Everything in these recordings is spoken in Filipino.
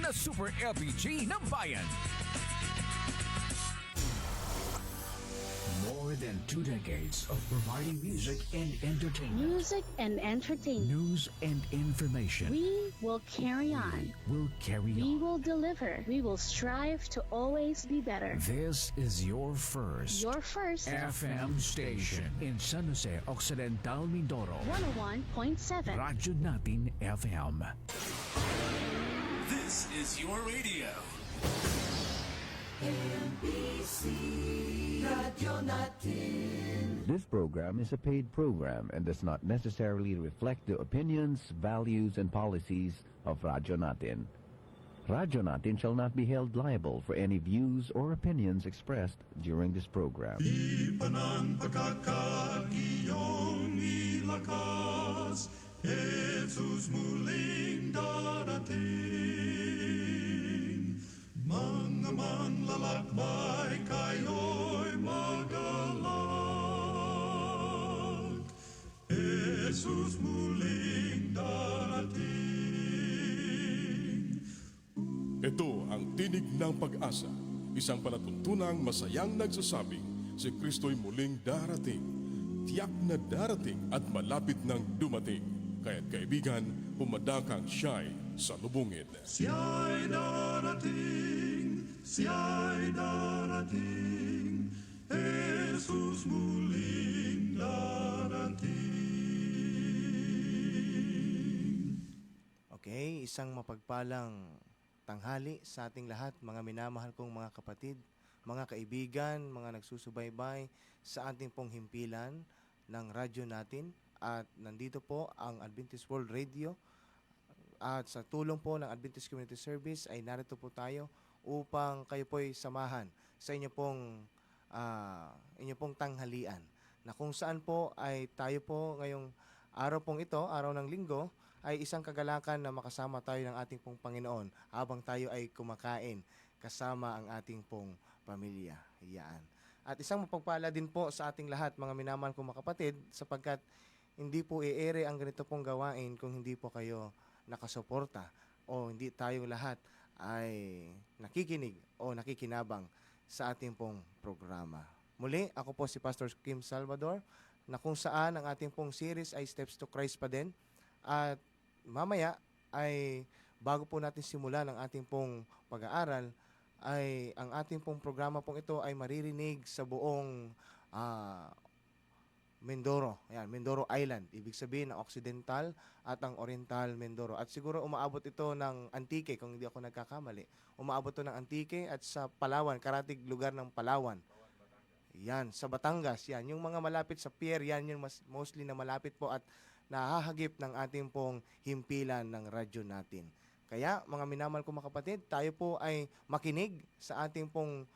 na Super LPG ng bayan. More than 2 decades of providing music and entertainment. Music and entertainment. News and information. We will carry on. Will carry We on. will deliver. We will strive to always be better. This is your first FM station in San Jose Occidental, Mindoro. 101.7. Radyo Natin FM. This is your radio. This program is a paid program and does not necessarily reflect the opinions, values, and policies of Radyo Natin. Radyo Natin shall not be held liable for any views or opinions expressed during this program. Ipanan pagkakaiyong ilakas, Jesus muling darating. Mga manlalakbay kayo'y magalak, Jesus muling darating. Ito ang tinig ng pag-asa, isang palatuntunang masayang nagsasabing si Kristo'y muling darating. Tiyak na darating at malapit nang dumating. Kaya't kaibigan, pumadakang siya'y salubungin. Siya'y darating, Jesus muling darating. Okay, isang mapagpalang tanghali sa ating lahat, mga minamahal kong mga kapatid, mga kaibigan, mga nagsusubaybay sa ating pong himpilan ng radyo natin. At nandito po ang Adventist World Radio. At sa tulong po ng Adventist Community Service ay narito po tayo upang kayo po'y samahan sa inyo pong tanghalian. Na kung saan po ay tayo po ngayong araw pong ito, araw ng linggo, ay isang kagalakan na makasama tayo ng ating pong Panginoon habang tayo ay kumakain kasama ang ating pong pamilya. Yan. At isang mapagpala din po sa ating lahat, mga minamahal kong mga kapatid, sapagkat hindi po i-ere ang ganito pong gawain kung hindi po kayo nakasuporta o hindi tayong lahat ay nakikinig o nakikinabang sa ating pong programa. Muli, ako po si Pastor Kim Salvador, na kung saan ang ating pong series ay Steps to Christ pa din. At mamaya ay bago po natin simulan ang ating pong pag-aaral, ay ang ating pong programa pong ito ay maririnig sa buong Mindoro. Ayan, Mindoro Island. Ibig sabihin ang Occidental at ang Oriental Mindoro. At siguro umaabot ito ng Antique, kung hindi ako nagkakamali. Umaabot ito ng Antique at sa Palawan, karatig lugar ng Palawan. Yan, sa Batangas. Yan, yung mga malapit sa pier, yan yung mostly na malapit po at nahahagip ng ating pong himpilan ng radyo natin. Kaya, mga minamahal ko mga kapatid, tayo po ay makinig sa ating pong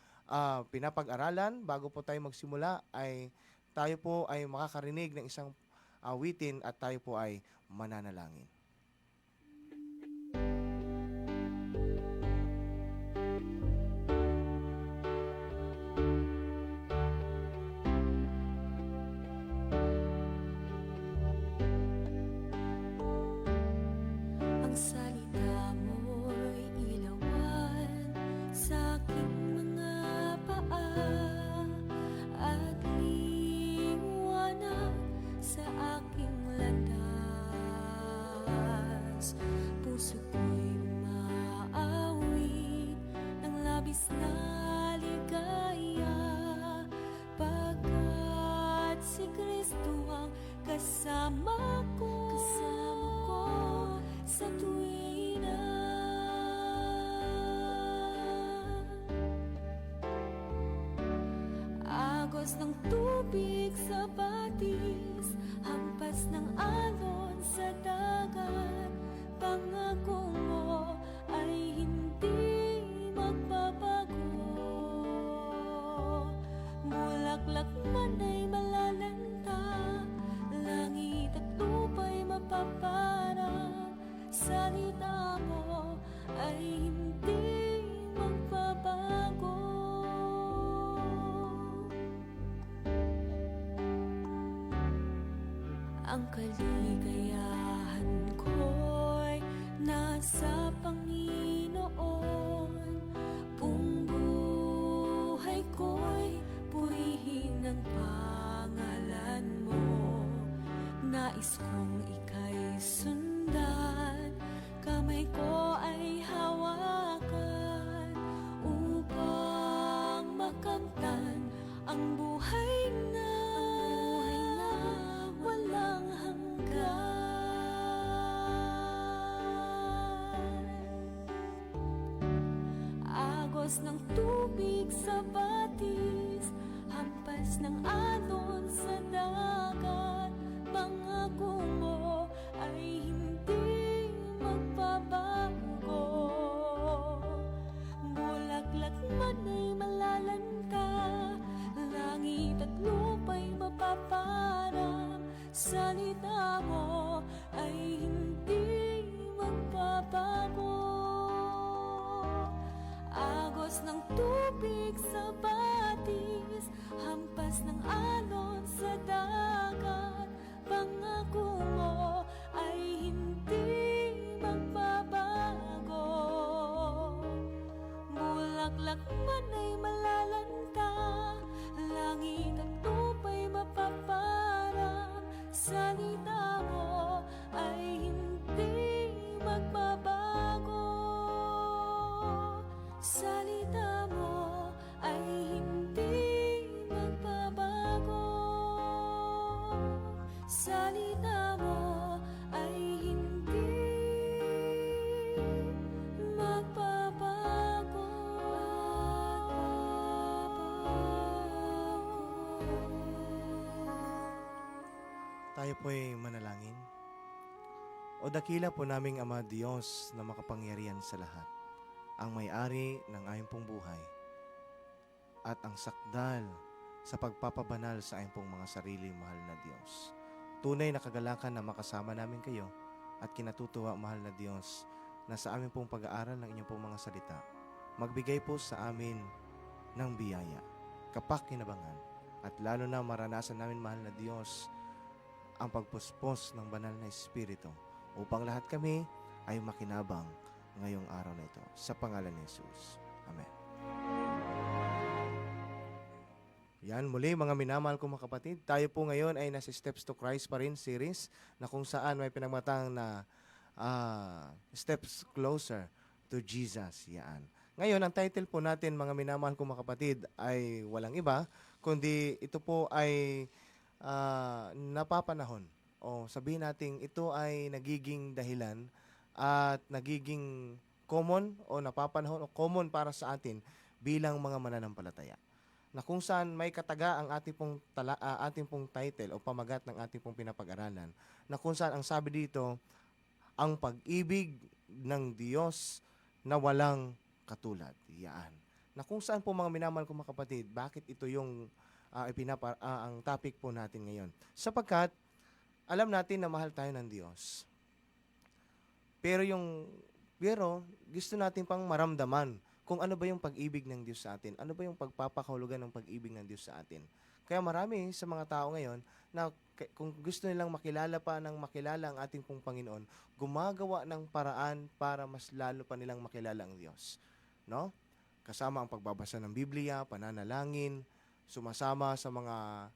pinapag-aralan. Bago po tayo magsimula, ay tayo po ay makakarinig ng isang awitin at tayo po ay mananalangin. Ang salita mo'y ilawan sa aking mga paa at liwanag sa aking landas. Puso ko'y umaawit ng labis na ligaya, pagkat si Kristo ang kasama ko sa tuwina. Agos ng tubig sa batis, hampas ng alon sa dagat, pangako mo ay hindi magbabago. Bulaklak man ay malalanta, langit at lupa'y mapaparang, salita mo ay hindi magbabago. Ang kaligayahan ko'y nasa Panginoon. Agos ng tubig sa batis, hampas ng alon sa dagat, pangako mo ay hindi magbabago. Bulaklak man ay malalanta, langit at lupa'y mapaparang, salita mo ay hindi magbabago. Agos ng tubig sa batis, hampas ng alon sa dagat, pangako mo ay hindi magbabago. Bulaklak man ay malalanta, langit at lupa'y mapaparang, salita mo ay hindi magbabago. Salita mo ay hindi magbabago. Salita mo ay hindi magbabago. Tayo po'y manalangin. O dakila po naming Ama Diyos na makapangyarihan sa lahat, ang may-ari ng aming pong buhay, at ang sakdal sa pagpapabanal sa aming pong mga sarili, mahal na Diyos. Tunay na kagalakan na makasama namin kayo at kinatutuwa, mahal na Diyos, na sa aming pong pag-aaral ng inyong pong mga salita, magbigay po sa amin ng biyaya, kapakinabangan, at lalo na maranasan namin, mahal na Diyos, ang pagpuspos ng banal na Espiritu upang lahat kami ay makinabang ngayong araw na ito. Sa pangalan ni Jesus. Amen. Yan, muli mga minamahal kong mga kapatid, tayo po ngayon ay nasa Steps to Christ pa rin series na kung saan may pinagmatang na Steps Closer to Jesus. Yan. Ngayon, ang title po natin mga minamahal kong mga kapatid ay walang iba, kundi ito po ay napapanahon. O sabihin natin, ito ay nagiging dahilan at nagiging common o napapanahon o common para sa atin bilang mga mananampalataya. Na kung saan may kataga ang ating pong title o pamagat ng ating pong pinapag-aralan, na kung saan ang sabi dito, ang pag-ibig ng Diyos na walang katulad. Yan. Na kung saan po mga minamahal kong mga kapatid, bakit ito yung ang topic po natin ngayon? Sapagkat alam natin na mahal tayo ng Diyos. Pero gusto natin pang maramdaman kung ano ba yung pag-ibig ng Diyos sa atin. Ano ba yung pagpapakahulugan ng pag-ibig ng Diyos sa atin. Kaya marami sa mga tao ngayon na kung gusto nilang makilala ang ating pong Panginoon, gumagawa ng paraan para mas lalo pa nilang makilala ang Diyos. No? Kasama ang pagbabasa ng Biblia, pananalangin, sumasama sa mga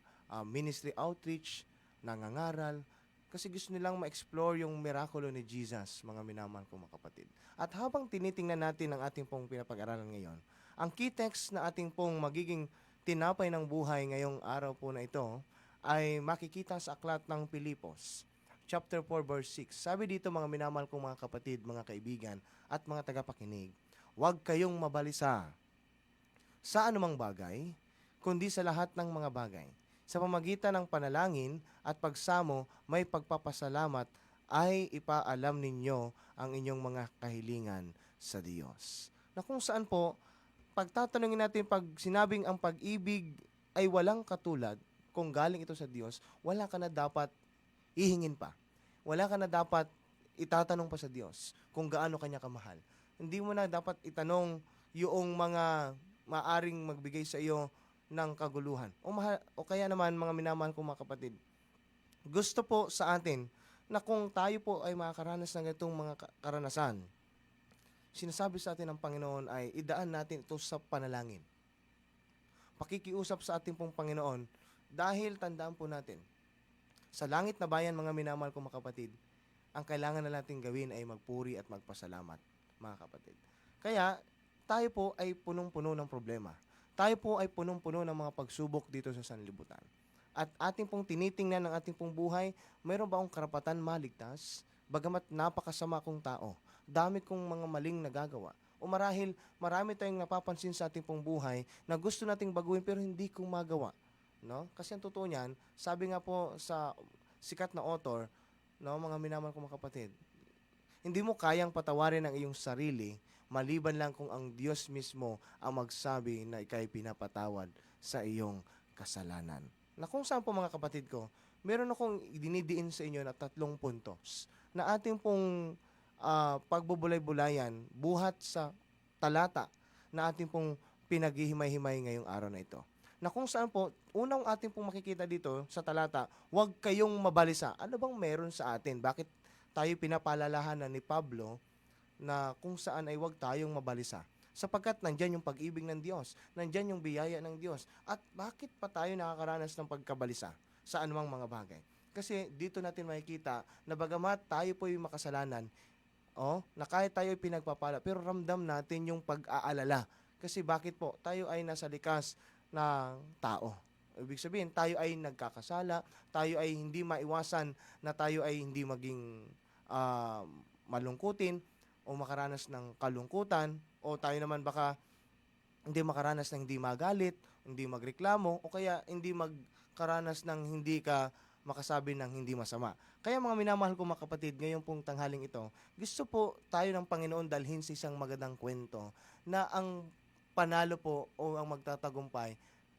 ministry outreach, nangangaral, kasi gusto nilang ma-explore yung mirakulo ni Jesus, mga minamahal kong mga kapatid. At habang tinitingnan natin ang ating pong pinapag-aralan ngayon, ang key text na ating pong magiging tinapay ng buhay ngayong araw po na ito ay makikita sa aklat ng Pilipos, chapter 4, verse 6. Sabi dito mga minamahal kong mga kapatid, mga kaibigan, at mga tagapakinig, huwag kayong mabalisa sa anumang bagay, kundi sa lahat ng mga bagay. Sa pamagitan ng panalangin at pagsamo, may pagpapasalamat ay ipaalam ninyo ang inyong mga kahilingan sa Diyos. Na kung saan po, pagtatanungin natin pag sinabing ang pag-ibig ay walang katulad, kung galing ito sa Diyos, wala ka na dapat ihingin pa. Wala ka na dapat itatanong pa sa Diyos kung gaano kanya kamahal. Hindi mo na dapat itanong yung mga maaring magbigay sa iyo ng kaguluhan. O kaya naman mga minamahal kong mga kapatid, gusto po sa atin na kung tayo po ay makakaranas ng itong mga karanasan, sinasabi sa atin ng Panginoon ay idaan natin ito sa panalangin. Pakikiusap sa ating pong Panginoon dahil tandaan po natin, sa langit na bayan mga minamahal kong mga kapatid, ang kailangan na natin gawin ay magpuri at magpasalamat, mga kapatid. Kaya tayo po ay punong-puno ng problema. Tayo po ay punong-puno ng mga pagsubok dito sa sanlibutan. At ating pong tinitingnan ng ating pong buhay, mayroon ba akong karapatan maligtas? Bagamat napakasama kong tao, dami kong mga maling nagagawa. O marahil marami tayong napapansin sa ating pong buhay na gusto nating baguhin pero hindi kong magawa. No? Kasi ang totoo niyan, sabi nga po sa sikat na author, no, mga minamahal kong mga kapatid, hindi mo kayang patawarin ang iyong sarili maliban lang kung ang Diyos mismo ang magsabi na ikay pinapatawad sa iyong kasalanan. Na kung saan po mga kapatid ko, meron akong dinidiin sa inyo na 3 puntos na ating pong pagbubulay-bulayan buhat sa talata na ating pong pinaghihimay-himay ngayong araw na ito. Na kung saan po, unang ating pong makikita dito sa talata, huwag kayong mabalisa. Ano bang meron sa atin? Bakit tayo pinapaalalahanan ni Pablo na kung saan ay huwag tayong mabalisa? Sapagkat nandyan yung pag-ibig ng Diyos, nandyan yung biyaya ng Diyos. At bakit pa tayo nakakaranas ng pagkabalisa sa anumang mga bagay? Kasi dito natin makikita na bagamat tayo po yung makasalanan, na kahit tayo ay pinagpapala, pero ramdam natin yung pag-aalala. Kasi bakit po? Tayo ay nasa likas na tao. Ibig sabihin, tayo ay nagkakasala, tayo ay hindi maiwasan na tayo ay hindi maging malungkutin o makaranas ng kalungkutan, o tayo naman baka hindi makaranas ng hindi magalit, hindi magreklamo, o kaya hindi magkaranas ng hindi ka makasabi ng hindi masama. Kaya mga minamahal ko mga kapatid, ngayon pong tanghaling ito, gusto po tayo ng Panginoon dalhin sa isang magandang kwento na ang panalo po o ang magtatagumpay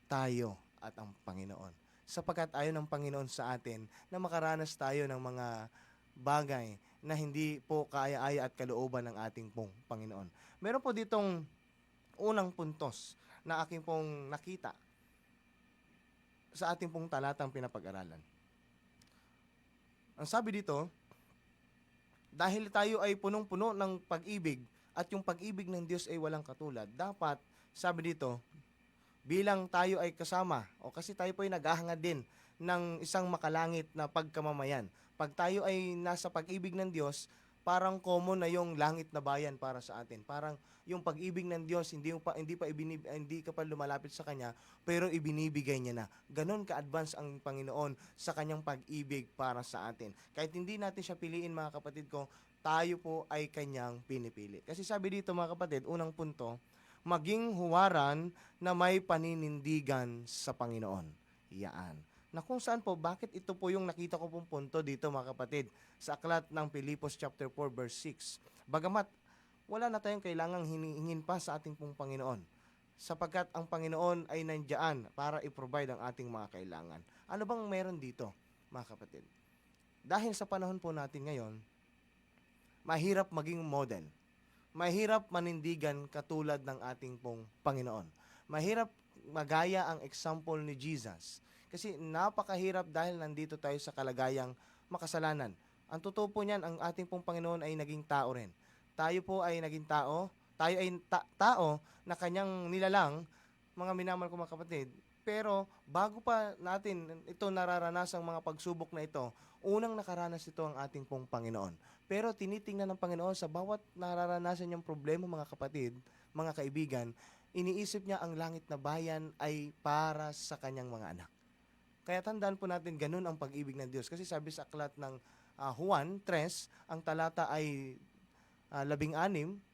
tayo at ang Panginoon. Sapagkat ayaw ng Panginoon sa atin na makaranas tayo ng mga bagay na hindi po kaaya-aya at kalooban ng ating pong Panginoon. Meron po ditong unang puntos na aking pong nakita sa ating pong talatang pinapag-aralan. Ang sabi dito, dahil tayo ay punong-puno ng pag-ibig at yung pag-ibig ng Diyos ay walang katulad, dapat, sabi dito, bilang tayo ay kasama, o kasi tayo po ay naghahangad din ng isang makalangit na pagkamamayan. Pag tayo ay nasa pag-ibig ng Diyos, parang common na yung langit na bayan para sa atin. Parang yung pag-ibig ng Diyos, hindi ka pa lumalapit sa Kanya, pero ibinibigay niya na. Ganon ka-advance ang Panginoon sa Kanyang pag-ibig para sa atin. Kahit hindi natin siya piliin mga kapatid ko, tayo po ay Kanyang pinipili. Kasi sabi dito mga kapatid, unang punto, maging huwaran na may paninindigan sa Panginoon. Yaan. Na kung saan po, bakit ito po yung nakita ko pong punto dito mga kapatid, sa aklat ng Pilipos chapter 4 verse 6. Bagamat wala na tayong kailangang hiningin pa sa ating pong Panginoon, sapagkat ang Panginoon ay nandiyan para i-provide ang ating mga kailangan. Ano bang meron dito mga kapatid? Dahil sa panahon po natin ngayon, mahirap maging model. Mahirap manindigan katulad ng ating pong Panginoon. Mahirap magaya ang example ni Jesus. Kasi napakahirap dahil nandito tayo sa kalagayang makasalanan. Ang totoo po niyan, ang ating pong Panginoon ay naging tao rin. Tayo po ay naging tao. Tayo ay tao na Kanyang nilalang, mga minamahal ko mga kapatid. Pero bago pa natin ito nararanasang mga pagsubok na ito, unang nakaranas ito ang ating pong Panginoon. Pero tinitingnan ng Panginoon sa bawat nararanasan niyang problema mga kapatid, mga kaibigan, iniisip niya ang langit na bayan ay para sa Kanyang mga anak. Kaya tandaan po natin, ganun ang pag-ibig ng Diyos. Kasi sabi sa aklat ng Juan 3, ang talata ay 16,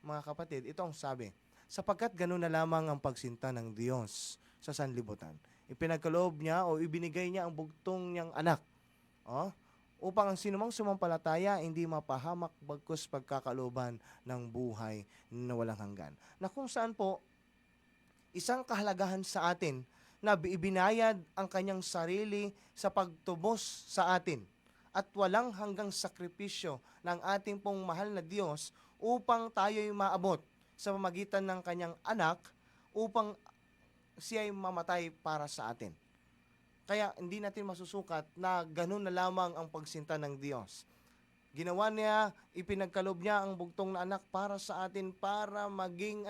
mga kapatid, ito ang sabi, sapagkat ganun na lamang ang pagsinta ng Diyos sa sanlibutan. Ipinagkaloob niya o ibinigay niya ang bugtong niyang anak. Upang ang sinumang sumampalataya hindi mapahamak bagkus pagkakalooban ng buhay na walang hanggan. Na kung saan po, isang kahalagahan sa atin na ibinayad ang Kanyang sarili sa pagtubos sa atin at walang hanggang sakripisyo ng ating pong mahal na Diyos upang tayo'y maabot sa pamamagitan ng Kanyang anak upang Siya'y mamatay para sa atin. Kaya hindi natin masusukat na ganun na lamang ang pagsinta ng Diyos. Ginawa niya, ipinagkaloob niya ang bugtong na anak para sa atin para maging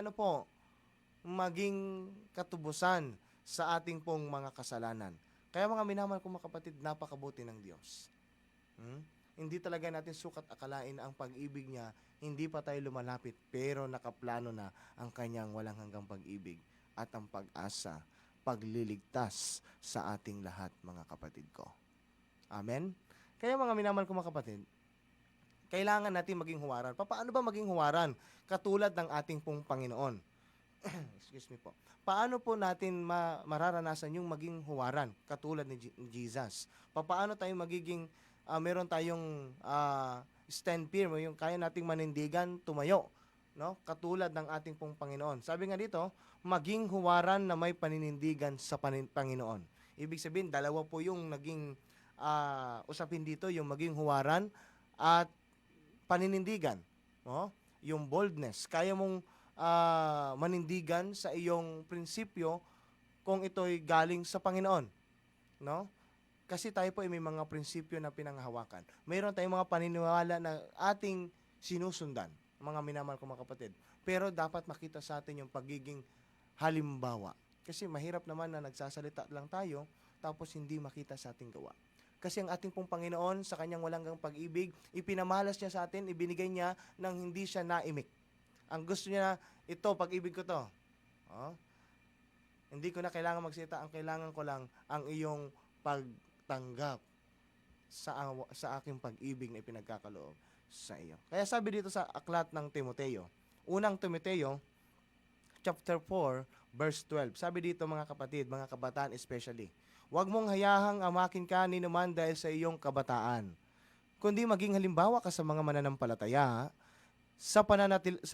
maging katubusan sa ating pong mga kasalanan. Kaya mga minamahal kong mga kapatid, napakabuti ng Diyos. Hindi talaga natin sukat akalain ang pag-ibig niya, hindi pa tayo lumalapit, pero nakaplano na ang Kanyang walang hanggang pag-ibig at ang pag-asa, pagliligtas sa ating lahat mga kapatid ko. Amen? Kaya mga minamahal kong mga kapatid, kailangan natin maging huwaran. Paano ba maging huwaran? Katulad ng ating pong Panginoon. Excuse me po. Paano po natin mararanasan yung maging huwaran katulad ni Jesus? Paano tayo magiging meron tayong stand firm, yung kaya nating manindigan, tumayo, no? Katulad ng ating pong Panginoon. Sabi nga dito, maging huwaran na may paninindigan sa Panginoon. Ibig sabihin, dalawa po yung naging usapin dito, yung maging huwaran at paninindigan, no? Yung boldness, kaya mong manindigan sa iyong prinsipyo kung ito'y galing sa Panginoon, no? Kasi tayo po ay may mga prinsipyo na pinanghahawakan. Mayroon tayong mga paniniwala na ating sinusundan, mga minamahal ko mga kapatid. Pero dapat makita sa atin yung pagiging halimbawa. Kasi mahirap naman na nagsasalita lang tayo tapos hindi makita sa ating gawa. Kasi ang ating pong Panginoon sa kanyang walang pag-ibig, ipinamalas niya sa atin, ibinigay niya nang hindi siya naimik. Ang gusto niya, ito, pag-ibig ko to. Hindi ko na kailangan magsalita, ang kailangan ko lang ang iyong pagtanggap sa aking pag-ibig na ipinagkakaloob sa iyo. Kaya sabi dito sa aklat ng Timoteo, unang Timoteo, chapter 4, verse 12. Sabi dito mga kapatid, mga kabataan especially, huwag mong hayahang amakin ka ni naman dahil sa iyong kabataan, kundi maging halimbawa ka sa mga mananampalataya, sa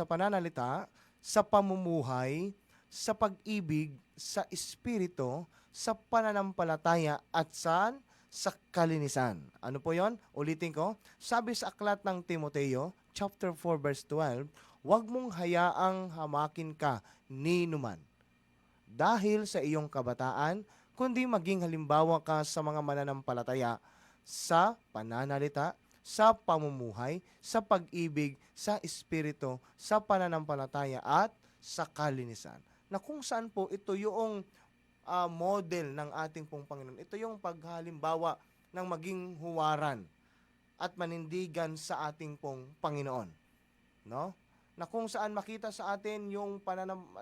pananalita, sa pamumuhay, sa pag-ibig, sa espiritu, sa pananampalataya at sa kalinisan. Ano po yon? Ulitin ko. Sabi sa aklat ng Timoteo, chapter 4, verse 12, huwag mong hayaang hamakin ka ni numan dahil sa iyong kabataan, kundi maging halimbawa ka sa mga mananampalataya, sa pananalita, sa pamumuhay, sa pag-ibig, sa espiritu, sa pananampalataya at sa kalinisan. Na kung saan po ito yung model ng ating pong Panginoon. Ito yung paghalimbawa ng maging huwaran at manindigan sa ating pong Panginoon. No? Na kung saan makita sa atin yung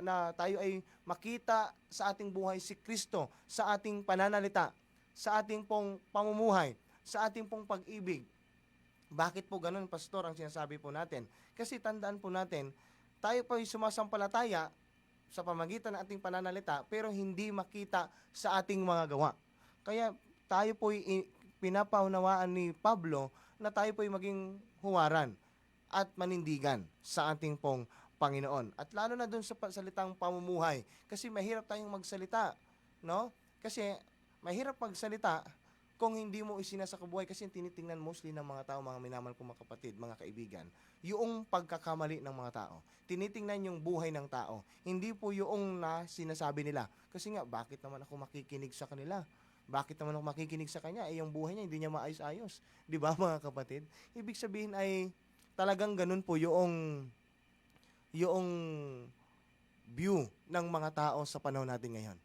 na tayo ay makita sa ating buhay si Kristo, sa ating pananalita, sa ating pong pamumuhay, sa ating pong pag-ibig. Bakit po ganun, Pastor, ang sinasabi po natin? Kasi tandaan po natin, tayo po ay sumasampalataya sa pamagitan ng ating pananalita, pero hindi makita sa ating mga gawa. Kaya tayo po ay pinapaunawaan ni Pablo na tayo po ay maging huwaran at manindigan sa ating pong Panginoon. At lalo na dun sa salitang pamumuhay. Kasi mahirap tayong magsalita, no? Kasi mahirap magsalita kung hindi mo isinasakabuhay, kasi tinitingnan mostly ng mga tao, mga minamahal kong mga kapatid, mga kaibigan, yung pagkakamali ng mga tao. Tinitingnan yung buhay ng tao. Hindi po yung na sinasabi nila. Kasi nga, bakit naman ako makikinig sa kanila? Bakit naman ako makikinig sa kanya? Eh, yung buhay niya, hindi niya maayos-ayos. Di ba, mga kapatid? Ibig sabihin ay talagang ganun po yung view ng mga tao sa panahon natin ngayon.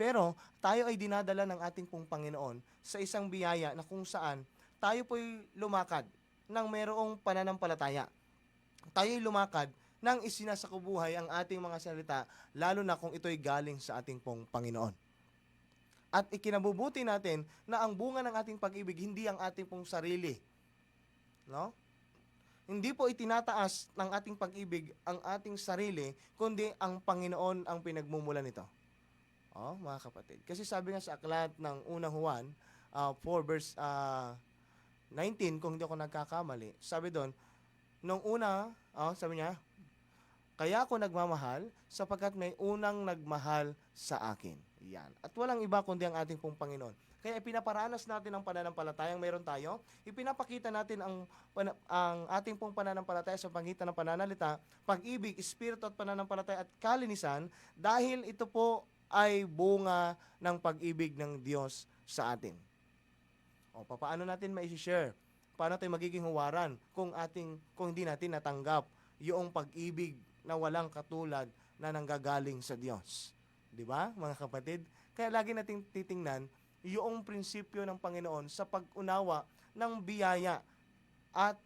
Pero tayo ay dinadala ng ating pong Panginoon sa isang biyaya na kung saan tayo po'y lumakad ng mayroong pananampalataya. Tayo ay lumakad ng isinasakubuhay ang ating mga salita, lalo na kung ito'y galing sa ating pong Panginoon. At ikinabubuti natin na ang bunga ng ating pag-ibig hindi ang ating pong sarili. No? Hindi po itinataas ng ating pag-ibig ang ating sarili, kundi ang Panginoon ang pinagmumulan nito. Mga kapatid. Kasi sabi nga sa aklat ng unang Juan, 4 verse 19, kung hindi ako nagkakamali, sabi doon, nung una, sabi niya, kaya ako nagmamahal sapagkat may unang nagmahal sa akin. Yan. At walang iba kundi ang ating pong Panginoon. Kaya ipinaparanas natin ang pananampalatayang meron tayo. Ipinapakita natin ang ating pong pananampalataya sa pagitan ng pananalita, pag-ibig, espiritu at pananampalataya at kalinisan, dahil ito po ay bunga ng pag-ibig ng Diyos sa atin. Paano natin ma-share? Paano tayo magiging huwaran kung hindi natin natanggap yung pag-ibig na walang katulad na nanggagaling sa Diyos? 'Di ba, mga kapatid? Kaya lagi nating titingnan yung prinsipyo ng Panginoon sa pag-unawa ng biyaya at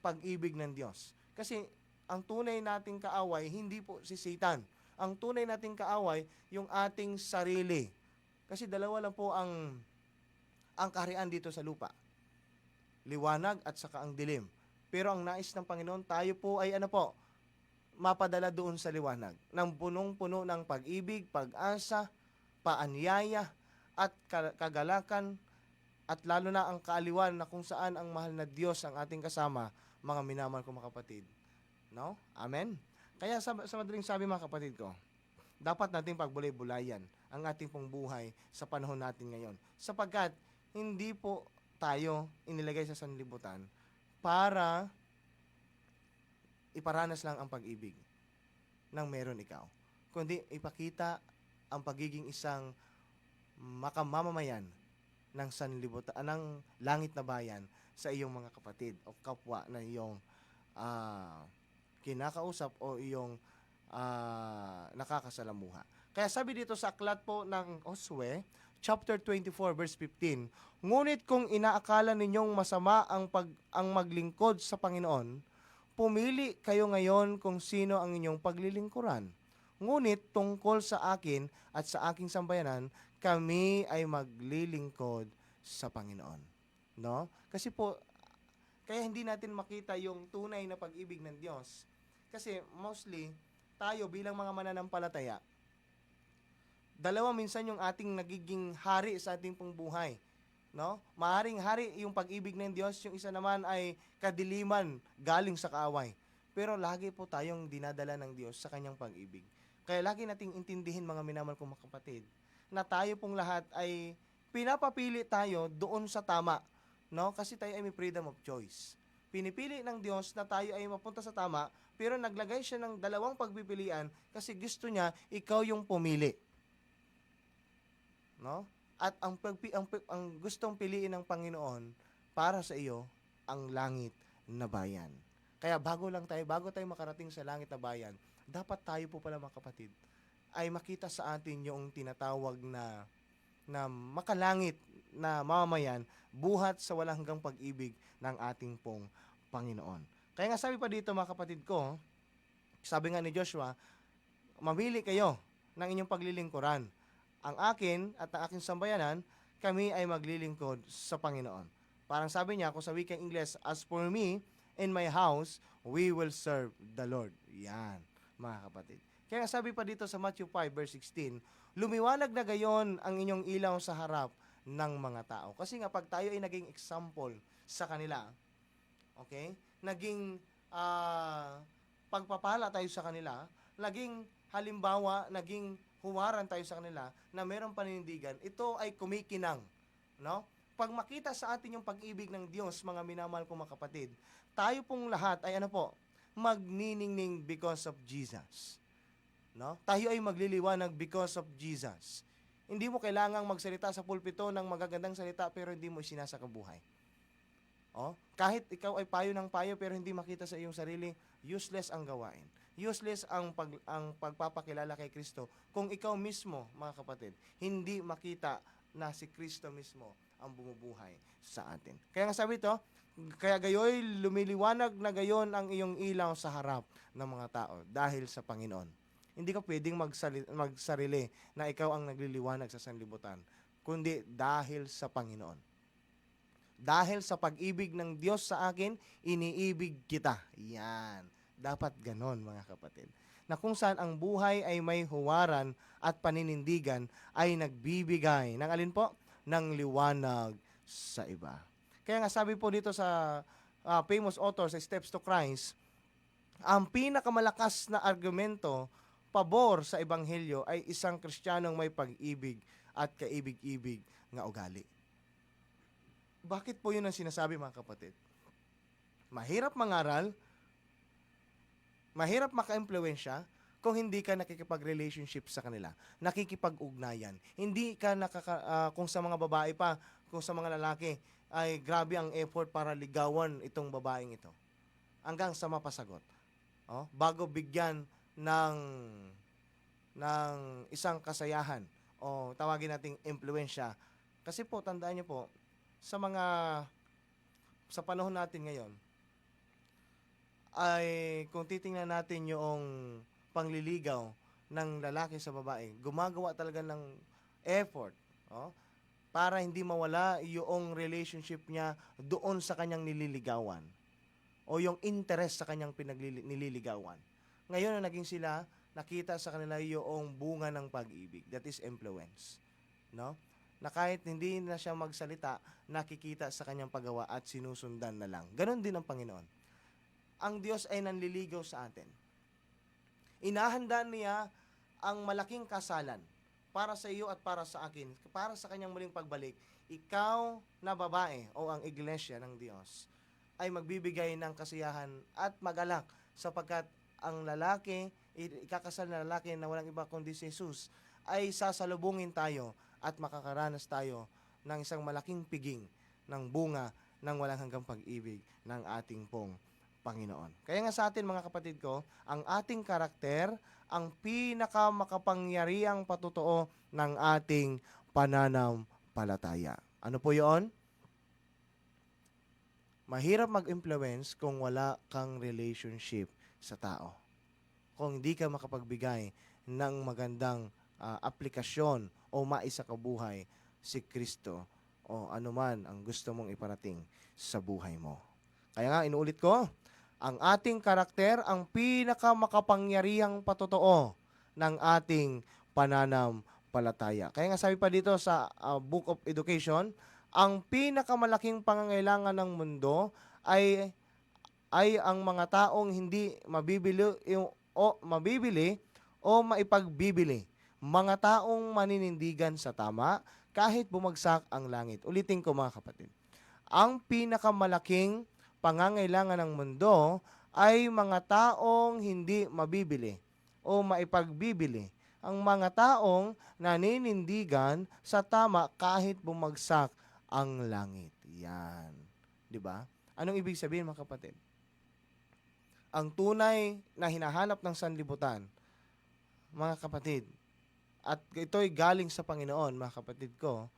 pag-ibig ng Diyos. Kasi ang tunay nating kaaway hindi po si Satan. Ang tunay nating kaaway yung ating sarili. Kasi dalawa lang po ang kaharian dito sa lupa. Liwanag at saka ang dilim. Pero ang nais ng Panginoon, tayo po ay mapadala doon sa liwanag, ng punong-puno ng pag-ibig, pag-asa, paanyaya, at kagalakan, at lalo na ang kaaliwan na kung saan ang mahal na Diyos ang ating kasama, mga minamahal ko mga kapatid. No? Amen? Kaya sa madaling sabi mga kapatid ko, dapat nating pagbulay-bulayan ang ating pong buhay sa panahon natin ngayon. Sapagkat hindi po tayo inilagay sa sanlibutan para iparanas lang ang pag-ibig ng meron ikaw, kundi ipakita ang pagiging isang makamamamayan ng sanlibutan, ng langit na bayan sa iyong mga kapatid o kapwa na iyong kinakausap o iyong nakakasalamuha. Kaya sabi dito sa aklat po ng Josue, chapter 24 verse 15, ngunit kung inaakala ninyong masama ang maglingkod sa Panginoon, pumili kayo ngayon kung sino ang inyong paglilingkuran. Ngunit tungkol sa akin at sa aking sambayanan, kami ay maglilingkod sa Panginoon. No? Kasi po, kaya hindi natin makita yung tunay na pag-ibig ng Diyos. Kasi mostly, tayo bilang mga mananampalataya, dalawa minsan yung ating nagiging hari sa ating pong buhay. No? Maaring hari yung pag-ibig ng Diyos, yung isa naman ay kadiliman galing sa kaaway. Pero lagi po tayong dinadala ng Diyos sa kanyang pag-ibig. Kaya lagi nating intindihin mga minamahal kong mga kapatid, na tayo pong lahat ay pinapapili tayo doon sa tama. No? Kasi tayo ay may freedom of choice. Pinipili ng Diyos na tayo ay mapunta sa tama, pero naglagay siya ng dalawang pagpipilian kasi gusto niya ikaw yung pumili. No? At ang gustong piliin ng Panginoon para sa iyo ang langit na bayan. Kaya bago tayo makarating sa langit na bayan, dapat tayo po pala mga kapatid ay makita sa atin yung tinatawag na makalangit na mamamayan buhat sa walang hanggang pag-ibig ng ating pong Panginoon. Kaya nga sabi pa dito mga kapatid ko, sabi nga ni Joshua, mamili kayo ng inyong paglilingkuran. Ang akin at ang aking sambayanan, kami ay maglilingkod sa Panginoon. Parang sabi niya, kung sa wikang Ingles, as for me and my house, we will serve the Lord. Yan, mga kapatid. Kaya sabi pa dito sa Matthew 5 verse 16, lumiwanag na gayon ang inyong ilaw sa harap ng mga tao. Kasi nga pag tayo ay naging example sa kanila, okay? Naging pagpapala tayo sa kanila, naging halimbawa, naging huwaran tayo sa kanila na mayroong paninindigan, ito ay kumikinang, no? Pag makita sa atin yung pag-ibig ng Diyos, mga minamahal kong mga kapatid, tayo pong lahat ay magniningning because of Jesus. No? Tayo ay magliliwanag because of Jesus. Hindi mo kailangang magsalita sa pulpito ng magagandang salita pero hindi mo isinasakabuhay. Kahit ikaw ay payo ng payo pero hindi makita sa iyong sarili, useless ang gawain. Useless ang pagpapakilala kay Kristo kung ikaw mismo, mga kapatid, hindi makita na si Kristo mismo ang bumubuhay sa atin. Kaya nga sabi ito, kaya gayoy lumiliwanag na gayon ang iyong ilaw sa harap ng mga tao dahil sa Panginoon. Hindi ka pwedeng magsarili na ikaw ang nagliliwanag sa sanlibutan, kundi dahil sa Panginoon. Dahil sa pag-ibig ng Diyos sa akin, iniibig kita. Yan. Dapat ganon, mga kapatid. Na kung saan ang buhay ay may huwaran at paninindigan ay nagbibigay ng alin po? Ng liwanag sa iba. Kaya nga sabi po dito sa famous author sa Steps to Christ, ang pinakamalakas na argumento pabor sa Ebanghelyo ay isang Kristiyanong may pag-ibig at kaibig-ibig nga ugali. Bakit po yun ang sinasabi, mga kapatid? Mahirap mangaral, mahirap maka-impluwensya kung hindi ka nakikipag-relationship sa kanila, nakikipag-ugnayan. Hindi ka kung sa mga babae pa, kung sa mga lalaki, ay grabe ang effort para ligawan itong babaeng ito. Hanggang sa mapasagot. Bago bigyan ng isang kasayahan o tawagin nating impluwensya. Kasi po, tandaan niyo po, sa panahon natin ngayon, ay kung titingnan natin yung pangliligaw ng lalaki sa babae, gumagawa talaga ng effort para hindi mawala yung relationship niya doon sa kanyang nililigawan. o yung interest sa kanyang nililigawan. Ngayon na naging sila, nakita sa kanila yung bunga ng pag-ibig. That is influence. No? Na kahit hindi na siya magsalita, nakikita sa kanyang paggawa at sinusundan na lang. Ganon din ang Panginoon. Ang Diyos ay nanliligaw sa atin. Inahanda niya ang malaking kasalan para sa iyo at para sa akin, para sa kanyang muling pagbalik. Ikaw na babae o ang iglesia ng Diyos ay magbibigay ng kasiyahan at magalak sapagkat ang lalaki, ikakasal na lalaki na walang iba kundi si Jesus, ay sasalubungin tayo at makakaranas tayo ng isang malaking piging ng bunga ng walang hanggang pag-ibig ng ating pong Panginoon. Kaya nga sa atin mga kapatid ko, ang ating karakter, ang pinakamakapangyarihang patutuo ng ating pananampalataya. Ano po yun? Mahirap mag-influence kung wala kang relationship sa tao. Kung hindi ka makapagbigay ng magandang aplikasyon o maisakabuhay si Kristo o anuman ang gusto mong iparating sa buhay mo. Kaya nga, inuulit ko, ang ating karakter ang pinakamakapangyarihang patutuo ng ating pananampalataya. Kaya nga sabi pa dito sa Book of Education, ang pinakamalaking pangangailangan ng mundo ay ang mga taong hindi mabibili o maipagbibili. Mga taong maninindigan sa tama kahit bumagsak ang langit. Ulitin ko mga kapatid. Ang pinakamalaking pangangailangan ng mundo ay mga taong hindi mabibili o maipagbibili. Ang mga taong naninindigan sa tama kahit bumagsak ang langit. Yan. 'Di ba? Anong ibig sabihin mga kapatid? Ang tunay na hinahanap ng sanlibutan, mga kapatid, at ito'y galing sa Panginoon, mga kapatid ko,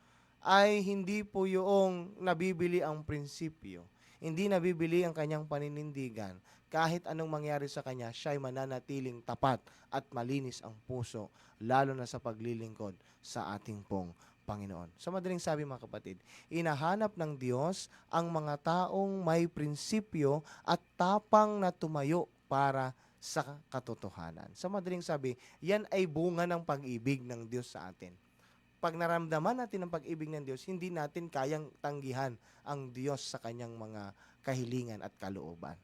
ay hindi po yung nabibili ang prinsipyo. Hindi nabibili ang kanyang paninindigan. Kahit anong mangyari sa kanya, siya ay mananatiling tapat at malinis ang puso, lalo na sa paglilingkod sa ating pong Panginoon. Sa madaling sabi mga kapatid, inahanap ng Diyos ang mga taong may prinsipyo at tapang na tumayo para sa katotohanan. Sa madaling sabi, yan ay bunga ng pag-ibig ng Diyos sa atin. Pag naramdaman natin ang pag-ibig ng Diyos, hindi natin kayang tanggihan ang Diyos sa kanyang mga kahilingan at kalooban.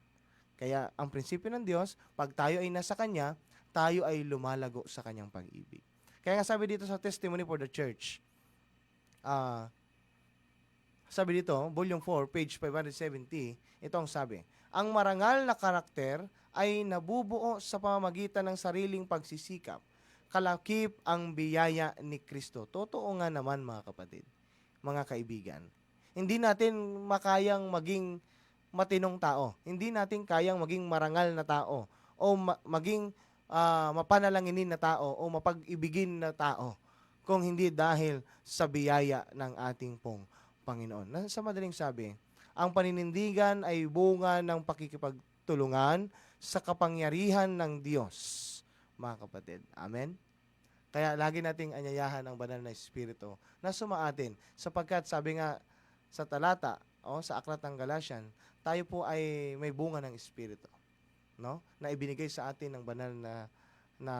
Kaya ang prinsipyo ng Diyos, pag tayo ay nasa Kanya, tayo ay lumalago sa kanyang pag-ibig. Kaya nga sabi dito sa Testimony for the Church, sabi dito, volume 4, page 570, ito ang sabi, ang marangal na karakter ay nabubuo sa pamamagitan ng sariling pagsisikap, kalakip ang biyaya ni Kristo. Totoo nga naman mga kapatid, mga kaibigan. Hindi natin makayang maging matinong tao. Hindi natin kayang maging marangal na tao o maging mapanalanginin na tao o mapag-ibigin na tao kung hindi dahil sa biyaya ng ating pong Panginoon. Sa madaling sabi, ang paninindigan ay bunga ng pakikipagtulungan sa kapangyarihan ng Diyos, mga kapatid. Amen? Kaya lagi nating anyayahan ang banal na Espiritu na sumaatin sapagkat sabi nga sa talata o sa aklat ng Galatian, tayo po ay may bunga ng Espiritu, no? Na ibinigay sa atin ng banal na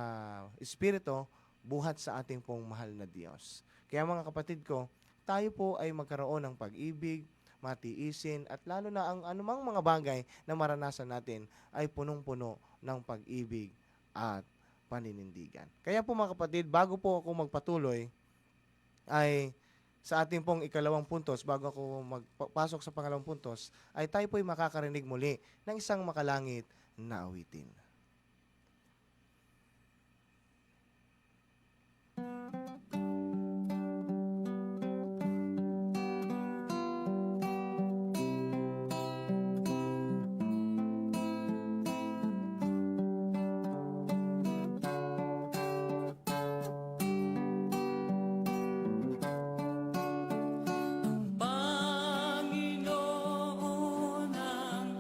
Espiritu buhat sa ating pong mahal na Diyos. Kaya mga kapatid ko, tayo po ay magkaroon ng pag-ibig, matiisin, at lalo na ang anumang mga bagay na maranasan natin ay punong-puno ng pag-ibig at paninindigan. Kaya po mga kapatid, bago po ako magpatuloy, ay sa ating pong ikalawang puntos, bago ako magpasok sa pangalawang puntos, ay tayo po'y makakarinig muli ng isang makalangit na awitin. Panginoon ang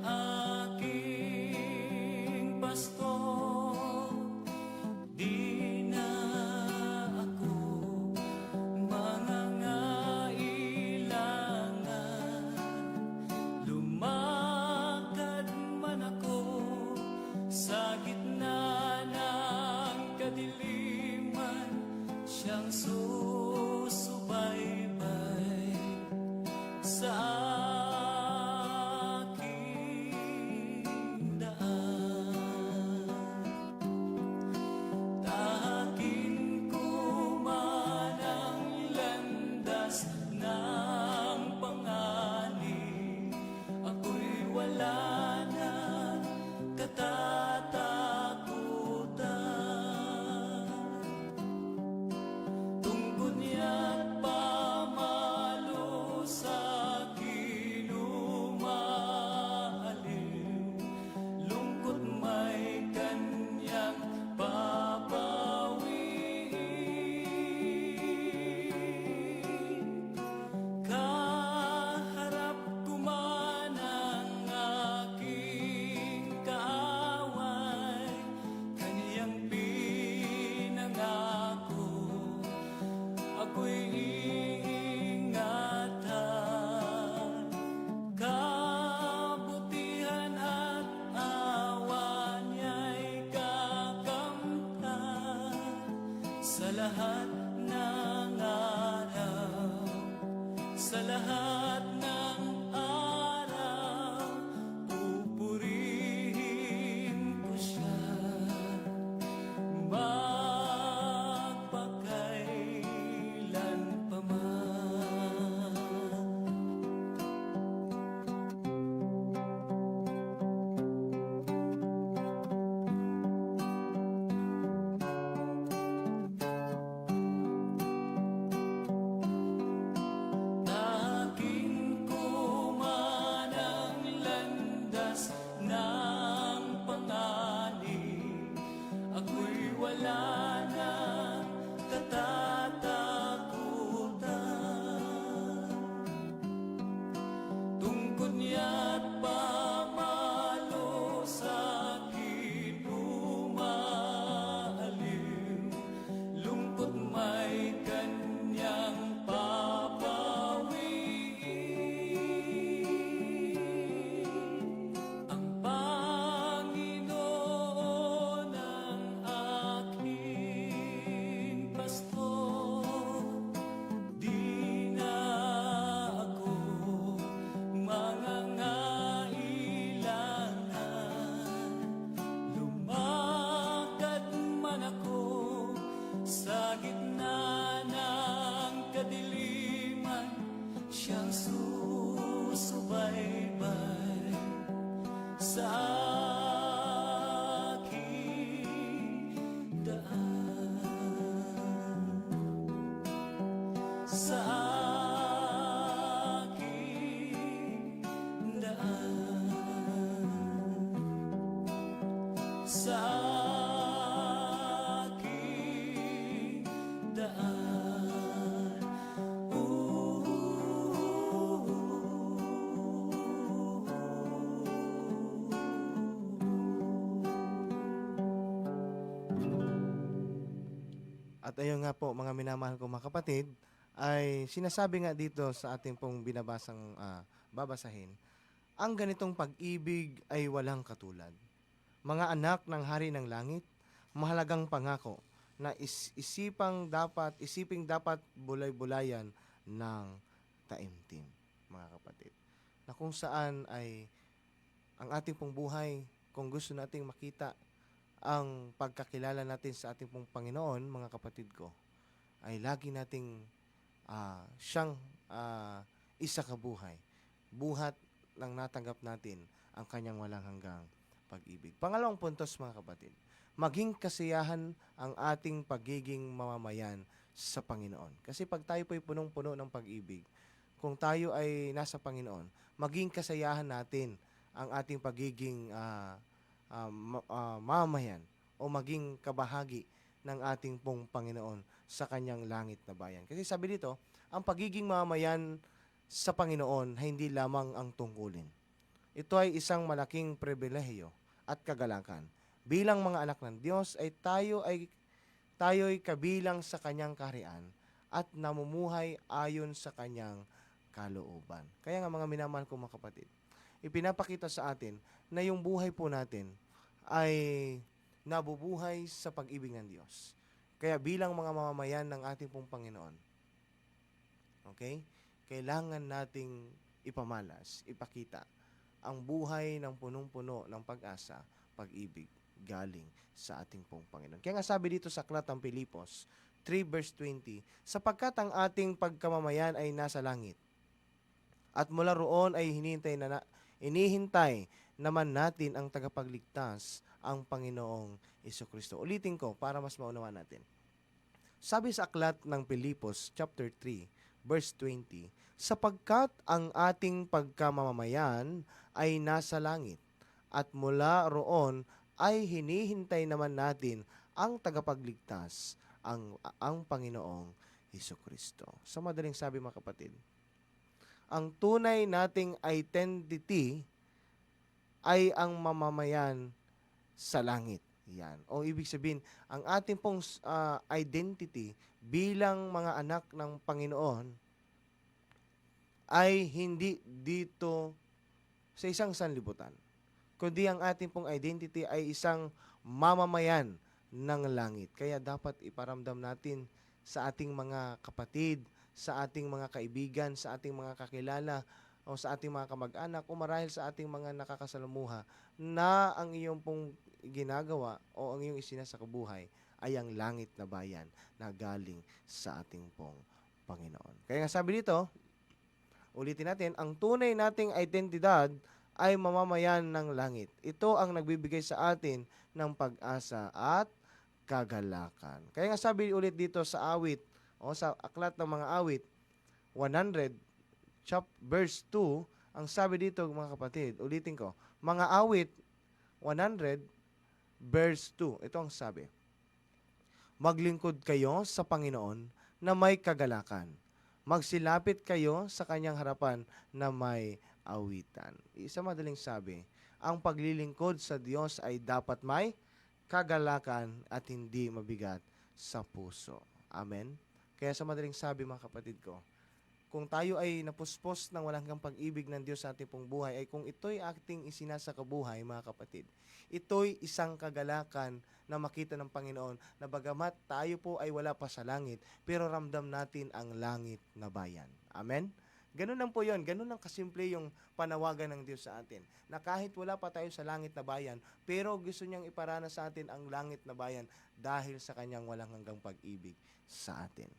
aking sa lahat ng araw, sa lahat ng araw, pupurihin ko siya magpakailan pa man. Aking kumanang landas ng panganib, ako'y wala nang katatakutan. Tungkod niya't pamalo sa'kin umaalim, lungkot may kanyang papawiin. Ang Panginoon ang aking pastor, di na ako mangangailangan. Lumakad man ako sa gitna ng kadiliman, siyang susubaybay sa aking daan, sa aking daan, sa aking daan. At ayun nga po, mga minamahal kong mga kapatid, ay sinasabi nga dito sa ating pong binabasang babasahin, ang ganitong pag-ibig ay walang katulad. Mga anak ng Hari ng Langit, mahalagang pangako na isiping dapat bulay-bulayan ng taimtim, mga kapatid. Na kung saan ay ang ating pong buhay, kung gusto nating makita ang pagkakilala natin sa ating pong Panginoon, mga kapatid ko, ay lagi nating siyang isa kabuhay. Buhat lang natanggap natin ang kanyang walang hanggang pag-ibig. Pangalawang puntos, mga kapatid, maging kasiyahan ang ating pagiging mamamayan sa Panginoon. Kasi pag tayo po'y punong-puno ng pag-ibig, kung tayo ay nasa Panginoon, maging kasayahan natin ang ating pagiging mamamayan o maging kabahagi ng ating pong Panginoon sa kanyang langit na bayan. Kasi sabi dito, ang pagiging mamamayan sa Panginoon ay hindi lamang ang tungkulin. Ito ay isang malaking pribilehiyo at kagalakan. Bilang mga anak ng Diyos ay tayo'y kabilang sa kanyang kaharian at namumuhay ayon sa kanyang kalooban. Kaya nga mga minamahal kong mga kapatid, ipinapakita sa atin na yung buhay po natin ay nabubuhay sa pag-ibig ng Diyos. Kaya bilang mga mamamayan ng ating pong Panginoon, okay, kailangan nating ipamalas, ipakita ang buhay ng punong-puno ng pag-asa, pag-ibig, galing sa ating pong Panginoon. Kaya nga sabi dito sa aklat ng Pilipos 3 verse 20, sapagkat ang ating pagkamamayan ay nasa langit, at mula roon ay inihintay naman natin ang tagapagligtas, ang Panginoong Jesucristo. Ulitin ko para mas maunawaan natin. Sabi sa aklat ng Pilipos chapter 3 verse 20, sapagkat ang ating pagkamamayan ay nasa langit, at mula roon ay hinihintay naman natin ang tagapagligtas, ang Panginoong Jesucristo. Sa madaling sabi, mga kapatid, ang tunay nating identity ay ang mamamayan sa langit. Yan. O ibig sabihin, ang ating pong identity bilang mga anak ng Panginoon ay hindi dito sa isang sanlibutan, kundi ang ating pong identity ay isang mamamayan ng langit. Kaya dapat iparamdam natin sa ating mga kapatid, sa ating mga kaibigan, sa ating mga kakilala, o sa ating mga kamag-anak, o marahil sa ating mga nakakasalamuha, na ang iyong pong ginagawa o ang iyong isinasakabuhay ay ang langit na bayan na galing sa ating pong Panginoon. Kaya nga sabi dito, ulitin natin, ang tunay nating identidad ay mamamayan ng langit. Ito ang nagbibigay sa atin ng pag-asa at kagalakan. Kaya nga sabi ulit dito sa awit o sa aklat ng mga awit 100 verse 2, ang sabi dito mga kapatid, ulitin ko, mga awit 100 verse 2. Ito ang sabi. Maglingkod kayo sa Panginoon na may kagalakan. Magsilapit kayo sa kanyang harapan na may awitan. Isa madaling sabi, ang paglilingkod sa Diyos ay dapat may kagalakan at hindi mabigat sa puso. Amen? Kaya sa madaling sabi mga kapatid ko, kung tayo ay napuspos ng walang hanggang pag-ibig ng Diyos sa ating pong buhay, ay kung ito'y ating isinasakabuhay mga kapatid, ito'y isang kagalakan na makita ng Panginoon na bagamat tayo po ay wala pa sa langit, pero ramdam natin ang langit na bayan. Amen? Ganun lang po yun. Ganun lang kasimple yung panawagan ng Diyos sa atin. Na kahit wala pa tayo sa langit na bayan, pero gusto niyang iparana sa atin ang langit na bayan dahil sa kanyang walang hanggang pag-ibig sa atin.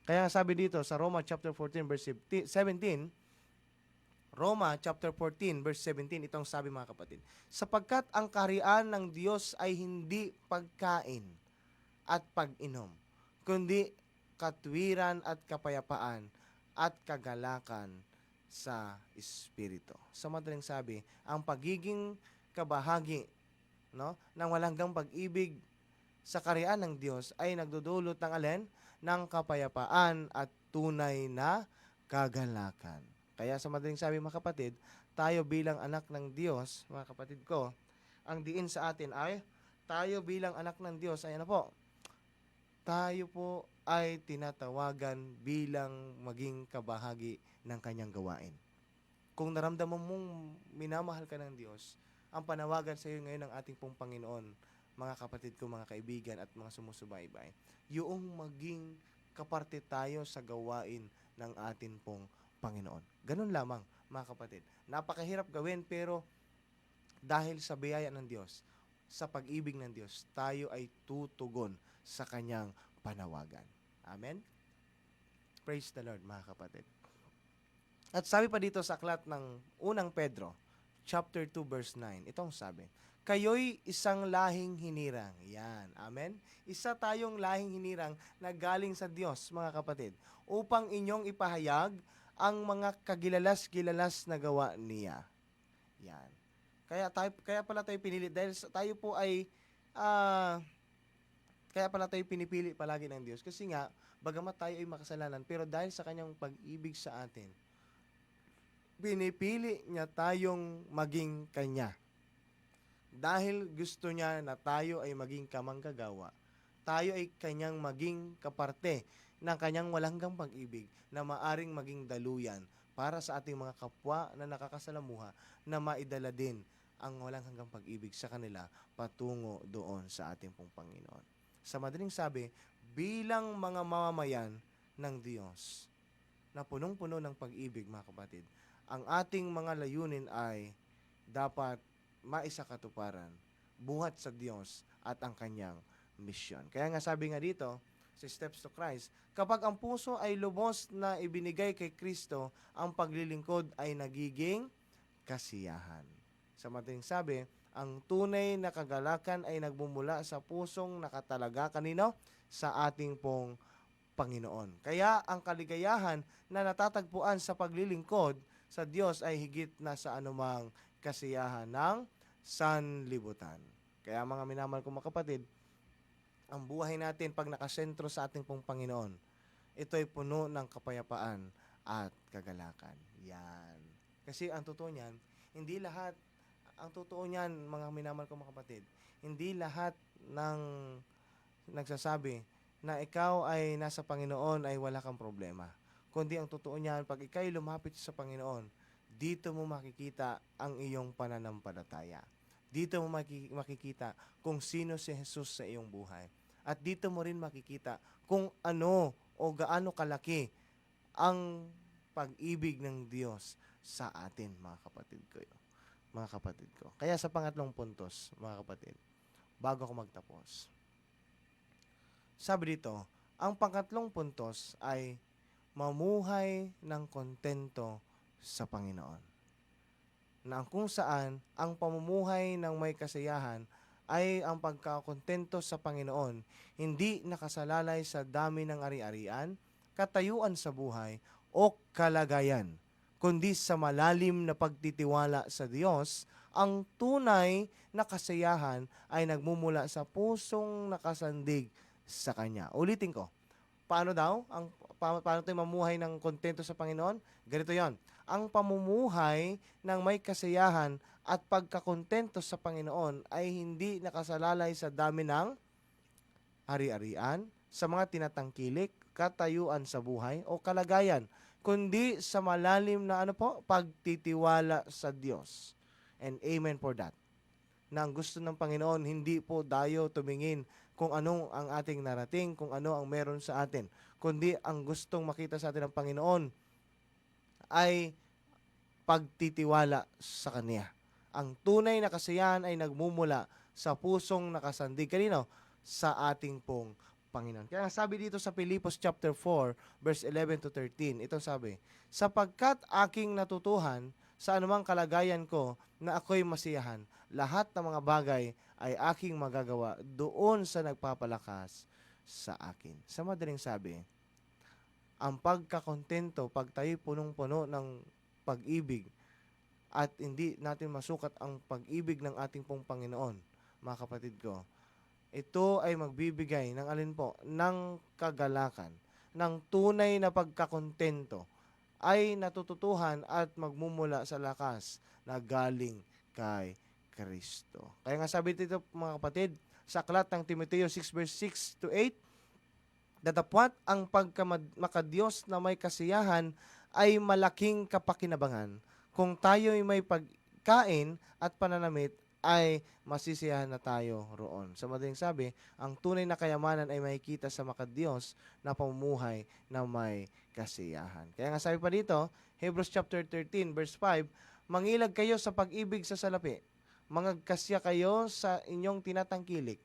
Kaya sabi dito sa Roma chapter 14 verse 17, Roma chapter 14 verse 17, itong sabi mga kapatid, sapagkat ang kaharian ng Diyos ay hindi pagkain at pag-inom, kundi katwiran at kapayapaan at kagalakan sa Espiritu. Sa madaling sabi, ang pagiging kabahagi ng walang hanggang pag-ibig sa kaharian ng Diyos ay nagdudulot ng alin? Ng kapayapaan at tunay na kagalakan. Kaya sa madaling sabi mga kapatid, tayo bilang anak ng Diyos, mga kapatid ko, ang diin sa atin ay, tayo bilang anak ng Diyos ay ano po? Tayo po ay tinatawagan bilang maging kabahagi ng kanyang gawain. Kung naramdaman mong minamahal ka ng Diyos, ang panawagan sa iyo ngayon ng ating pong Panginoon, mga kapatid ko, mga kaibigan at mga sumusubaybay, yung maging kaparte tayo sa gawain ng ating pong Panginoon. Ganun lamang, mga kapatid. Napakahirap gawin, pero dahil sa biyaya ng Diyos, sa pag-ibig ng Diyos, tayo ay tutugon sa kanyang panawagan. Amen? Praise the Lord, mga kapatid. At sabi pa dito sa aklat ng unang Pedro, chapter 2, verse 9, itong sabi, kayo'y isang lahing hinirang. Yan. Amen? Isa tayong lahing hinirang na galing sa Diyos, mga kapatid, upang inyong ipahayag ang mga kagilalas-gilalas na gawa niya. Yan. Kaya pala tayo pinili, dahil tayo po ay kaya pala tayo pinipili palagi ng Diyos. Kasi nga, bagamat tayo ay makasalanan, pero dahil sa kanyang pag-ibig sa atin, pinipili niya tayong maging kanya. Dahil gusto niya na tayo ay maging kamanggagawa, tayo ay kanyang maging kaparte ng kanyang walang hanggang pag-ibig na maaring maging daluyan para sa ating mga kapwa na nakakasalamuha na maidala din ang walang hanggang pag-ibig sa kanila patungo doon sa ating pong Panginoon. Sa madaling sabi, bilang mga mamamayan ng Diyos na punong-puno ng pag-ibig, mga kapatid, ang ating mga layunin ay dapat maisakatuparan, buhat sa Diyos at ang kanyang misyon. Kaya nga sabi nga dito, sa Steps to Christ, kapag ang puso ay lubos na ibinigay kay Kristo, ang paglilingkod ay nagiging kasiyahan. Sa madaling sabi, ang tunay na kagalakan ay nagmumula sa pusong nakatalaga kanino? Sa ating pong Panginoon. Kaya ang kaligayahan na natatagpuan sa paglilingkod sa Diyos ay higit na sa anumang kasiyahan ng sanlibutan. Kaya mga minamahal kong mga kapatid, ang buhay natin pag nakasentro sa ating pong Panginoon, ito ay puno ng kapayapaan at kagalakan. Yan. Kasi ang totoo niyan, ang totoo niyan, mga minamahal kong mga kapatid, hindi lahat ng nagsasabi na ikaw ay nasa Panginoon ay wala kang problema. Kundi ang totoo niyan, pag ikaw ay lumapit sa Panginoon, dito mo makikita ang iyong pananampalataya. Dito mo makikita kung sino si Jesus sa iyong buhay. At dito mo rin makikita kung ano o gaano kalaki ang pag-ibig ng Diyos sa atin, mga kapatid ko. Mga kapatid ko. Kaya sa pangatlong puntos, mga kapatid, bago ako magtapos. Sabi dito, ang pangatlong puntos ay mamuhay ng kontento sa Panginoon. Na kung saan ang pamumuhay ng may kasiyahan ay ang pagkakontento sa Panginoon, hindi nakasalalay sa dami ng ari-arian, katayuan sa buhay, o kalagayan, kundi sa malalim na pagtitiwala sa Diyos. Ang tunay na kasiyahan ay nagmumula sa pusong nakasandig sa Kanya. Ulitin ko, paano daw? Paano tayo mamuhay ng kontento sa Panginoon? Ganito yon. Ang pamumuhay ng may kasiyahan at pagkakontento sa Panginoon ay hindi nakasalalay sa dami ng ari-arian, sa mga tinatangkilik, katayuan sa buhay, o kalagayan, kundi sa malalim na pagtitiwala sa Diyos. And amen for that. Na ang gusto ng Panginoon, hindi po tayo tumingin kung anong ang ating narating, kung ano ang meron sa atin, kundi ang gustong makita sa atin ng Panginoon ay pagtitiwala sa Kanya. Ang tunay na kasiyahan ay nagmumula sa pusong nakasandig. Kanino? Sa ating pong Panginoon. Kaya sabi dito sa Filipos chapter 4, verse 11 to 13, ito sabi, sapagkat aking natutuhan sa anumang kalagayan ko na ako'y masiyahan, lahat ng mga bagay ay aking magagawa doon sa nagpapalakas sa akin. Sa madaling sabi, ang pagkakontento, pag tayo punong-puno ng pag-ibig at hindi natin masukat ang pag-ibig ng ating pong Panginoon, mga kapatid ko, ito ay magbibigay ng alin po? Ng kagalakan, ng tunay na pagkakontento ay natututuhan at magmumula sa lakas na galing kay Kristo. Kaya nga sabi dito, mga kapatid, sa aklat ng Timoteo 6 verse 6 to 8, datapwat ang pagkamakadiyos na may kasiyahan ay malaking kapakinabangan. Kung tayo ay may pagkain at pananamit, ay masisiyahan na tayo roon. Sa madaling sabi, ang tunay na kayamanan ay makikita sa makadiyos na pamumuhay na may kasiyahan. Kaya nga sabi pa dito, Hebrews chapter 13 verse 5, mangilag kayo sa pag-ibig sa salapi, mangagkasya kayo sa inyong tinatangkilik,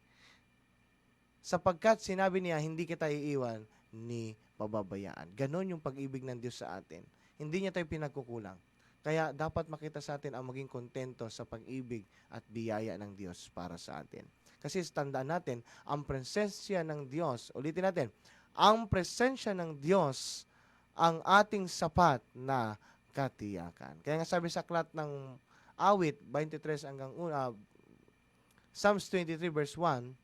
sapagkat sinabi niya, hindi kita iiwan ni pababayaan. Ganon yung pag-ibig ng Diyos sa atin. Hindi niya tayo pinagkukulang. Kaya dapat makita sa atin ang maging kontento sa pag-ibig at biyaya ng Diyos para sa atin. Kasi tandaan natin, ang presensya ng Diyos, ulitin natin, ang presensya ng Diyos ang ating sapat na katiyakan. Kaya nga sabi sa aklat ng Awit 23 hanggang Psalms 23 verse 1,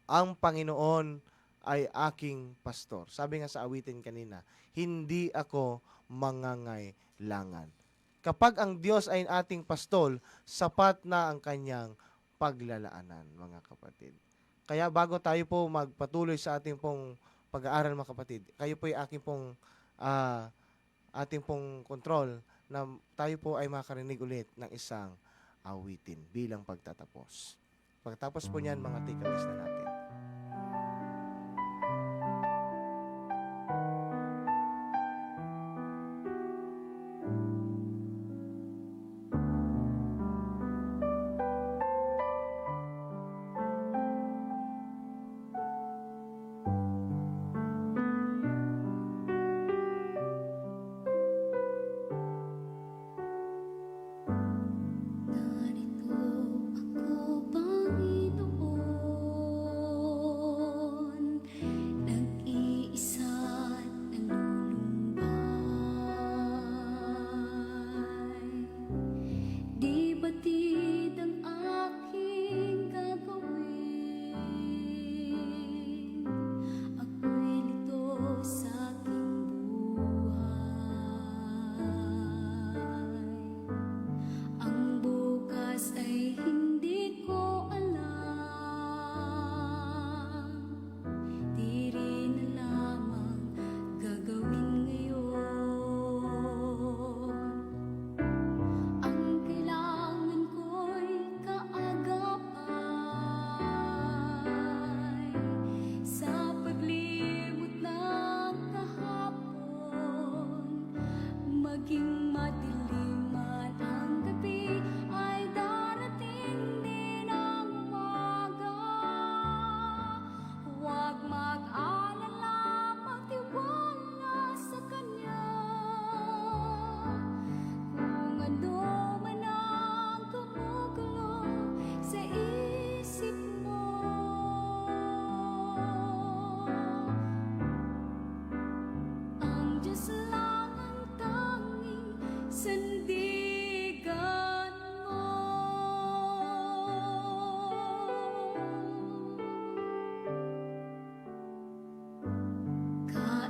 ang Panginoon ay aking pastor. Sabi nga sa awitin kanina, hindi ako mangangailangan. Kapag ang Diyos ay ating pastol, sapat na ang kanyang paglalaanan, mga kapatid. Kaya bago tayo po magpatuloy sa ating pong pag-aaral, mga kapatid, kayo po ay ating pong control na tayo po ay makarinig ulit ng isang awitin bilang pagtatapos. Pagkatapos po niyan, mga takeaways na natin. Narito ako, Panginoon,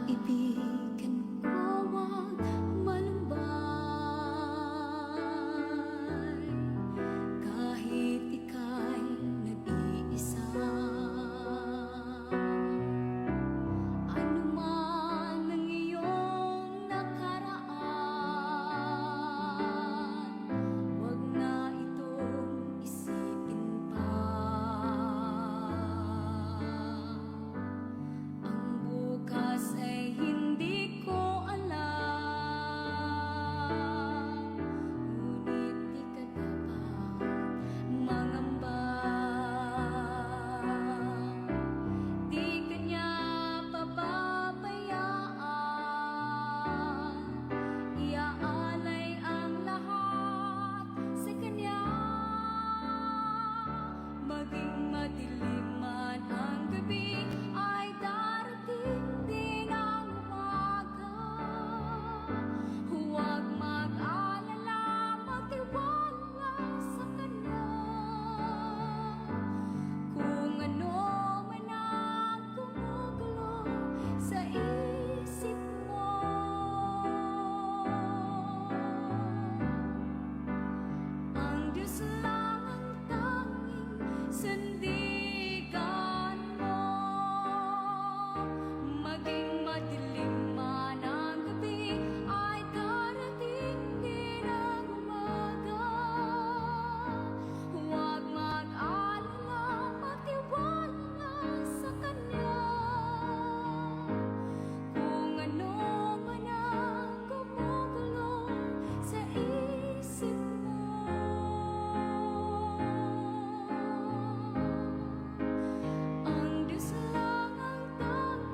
Kaibigan ko, wag malumbay, kahit ika'y nag-iisa. Ano man ang iyong nakaraan, wag na itong isipin pa. Ang bukas ay hindi ko alam, ngunit di ka dapat mangamba. Di ka niya pababayaan, iaalay ang lahat sa kanya. Maging madilim man ang gabi, ay darating din ang umaga. Huwag mag-alala, magtiwala sa kanya. Kung ano man ang gumugulo sa isip mo, ang Diyos lang ang tanging sandigan mo. Maging madilim man ang gabi, ay darating din ang umaga. Huwag mag-alala, magtiwala sa kanya. Kung ano man ang gumugulo sa isip mo, ang Diyos lang ang tanging,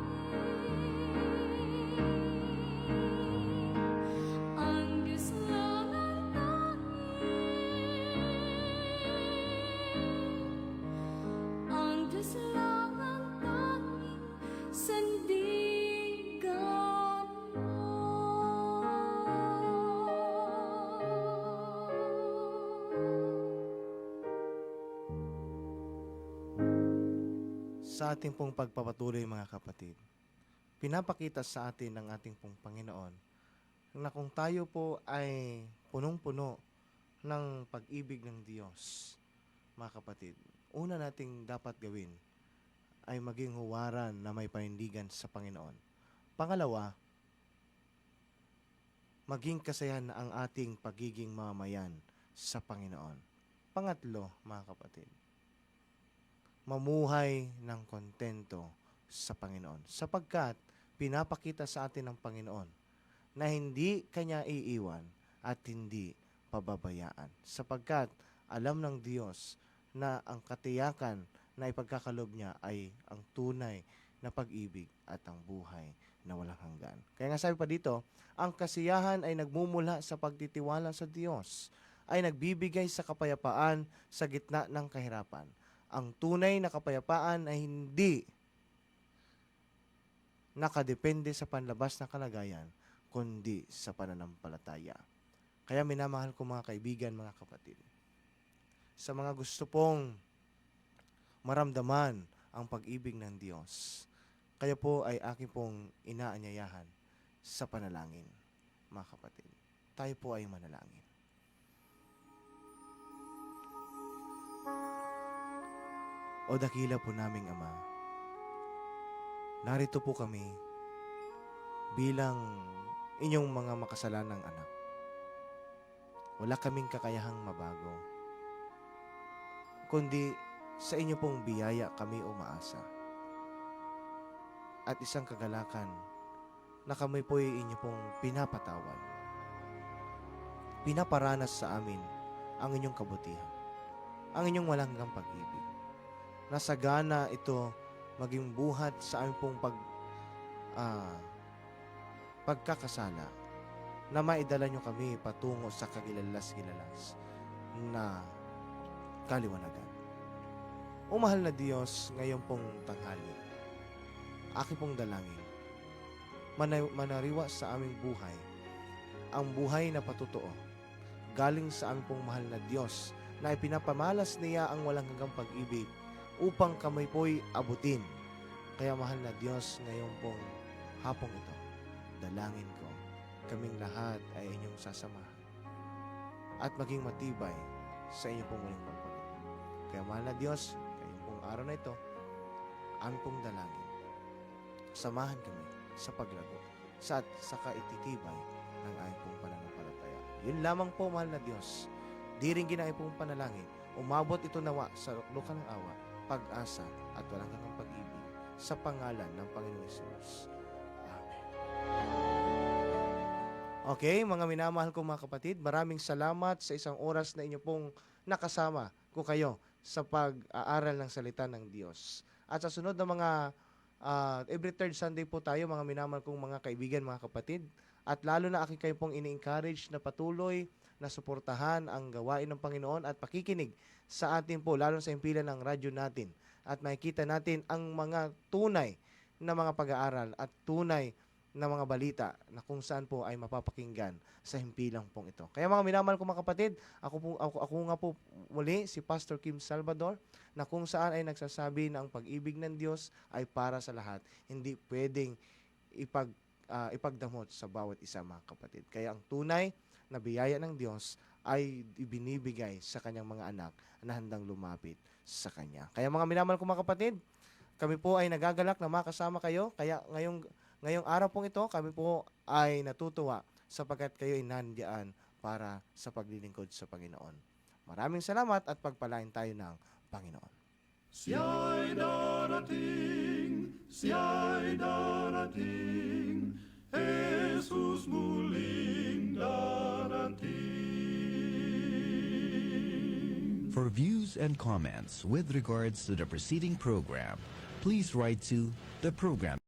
ang Diyos lang ang tanging, ang Diyos lang ang tanging sandigan Sa ating pong pagpapatuloy mga kapatid, pinapakita sa atin ng ating pong Panginoon na kung tayo po ay punong-puno ng pag-ibig ng Diyos, mga kapatid, una nating dapat gawin ay maging huwaran na may panindigan sa Panginoon. Pangalawa, maging kasayan ang ating pagiging mamamayan sa Panginoon. Pangatlo, mga kapatid, mamuhay ng kontento sa Panginoon. Sapagkat pinapakita sa atin ng Panginoon na hindi Kanya iiwan at hindi pababayaan. Sapagkat alam ng Diyos na ang katiyakan na ipagkakalob niya ay ang tunay na pag-ibig at ang buhay na walang hanggan. Kaya nga sabi pa dito, ang kasiyahan ay nagmumula sa pagtitiwala sa Diyos, ay nagbibigay sa kapayapaan sa gitna ng kahirapan. Ang tunay na kapayapaan ay hindi nakadepende sa panlabas na kalagayan, kundi sa pananampalataya. Kaya minamahal ko mga kaibigan, mga kapatid, sa mga gusto pong maramdaman ang pag-ibig ng Diyos, kayo po ay aking pong inaanyayahan sa panalangin, mga kapatid. Tayo po ay manalangin. O dakila po naming Ama, narito po kami bilang inyong mga makasalanang anak. Wala kaming kakayahang mabago, kundi sa inyo pong biyaya kami umaasa. At isang kagalakan na kami po ay inyo pong pinapatawad. Pinaparanas sa amin ang inyong kabutihan, ang inyong walang hanggang pag-ibig. Nasagana ito maging buhat sa aming pong pagkakasala, na maidala nyo kami patungo sa kagilalas-gilalas na kaliwanagan. O mahal na Diyos, ngayon pong tanghali, aking pong dalangin, manariwa sa aming buhay, ang buhay na patotoo, galing sa aming pong mahal na Diyos, na ipinapamalas niya ang walang hanggang pag-ibig, upang kami po'y abutin. Kaya mahal na Diyos, ngayon pong hapong ito, dalangin ko, kaming lahat ay inyong sasamahan at maging matibay sa inyong pong muling pagpapalagay. Kaya mahal na Diyos, kayong pong araw na ito, aming pong dalangin. Samahan kami sa paglago sa kaititibay ng aming pong pananampalataya. Yun lamang po, mahal na Diyos. Diring ginay pong panalangin, umabot ito nawa sa luklukan ng awa, pag-asa at walang hanggang pag-ibig sa pangalan ng Panginoong Hesus. Amen. Okay, mga minamahal kong mga kapatid, maraming salamat sa isang oras na inyo pong nakasama ko kayo sa pag-aaral ng salita ng Diyos. At sa sunod na mga every third Sunday po tayo, mga minamahal kong mga kaibigan, mga kapatid, at lalo na aking kayo pong ini-encourage na patuloy na suportahan ang gawain ng Panginoon at pakikinig sa atin po, lalo sa impilan ng radyo natin. At makikita natin ang mga tunay na mga pag-aaral at tunay na mga balita na kung saan po ay mapapakinggan sa himpilang pong ito. Kaya mga minamahal ko mga kapatid, ako nga po muli si Pastor Kim Salvador, na kung saan ay nagsasabi na ang pag-ibig ng Diyos ay para sa lahat. Hindi pwedeng ipagdamot sa bawat isa, mga kapatid. Kaya ang tunay na biyaya ng Diyos ay ibinibigay sa kanyang mga anak na handang lumapit sa Kanya. Kaya mga minamahal ko mga kapatid, kami po ay nagagalak na makasama kayo. Kaya ngayong araw pong ito, kami po ay natutuwa sapagkat kayo ay nandiyan para sa paglilingkod sa Panginoon. Maraming salamat at pagpalain tayo ng Panginoon. Siya'y darating, Jesus muling darating. For views and comments with regards to the preceding program, please write to the program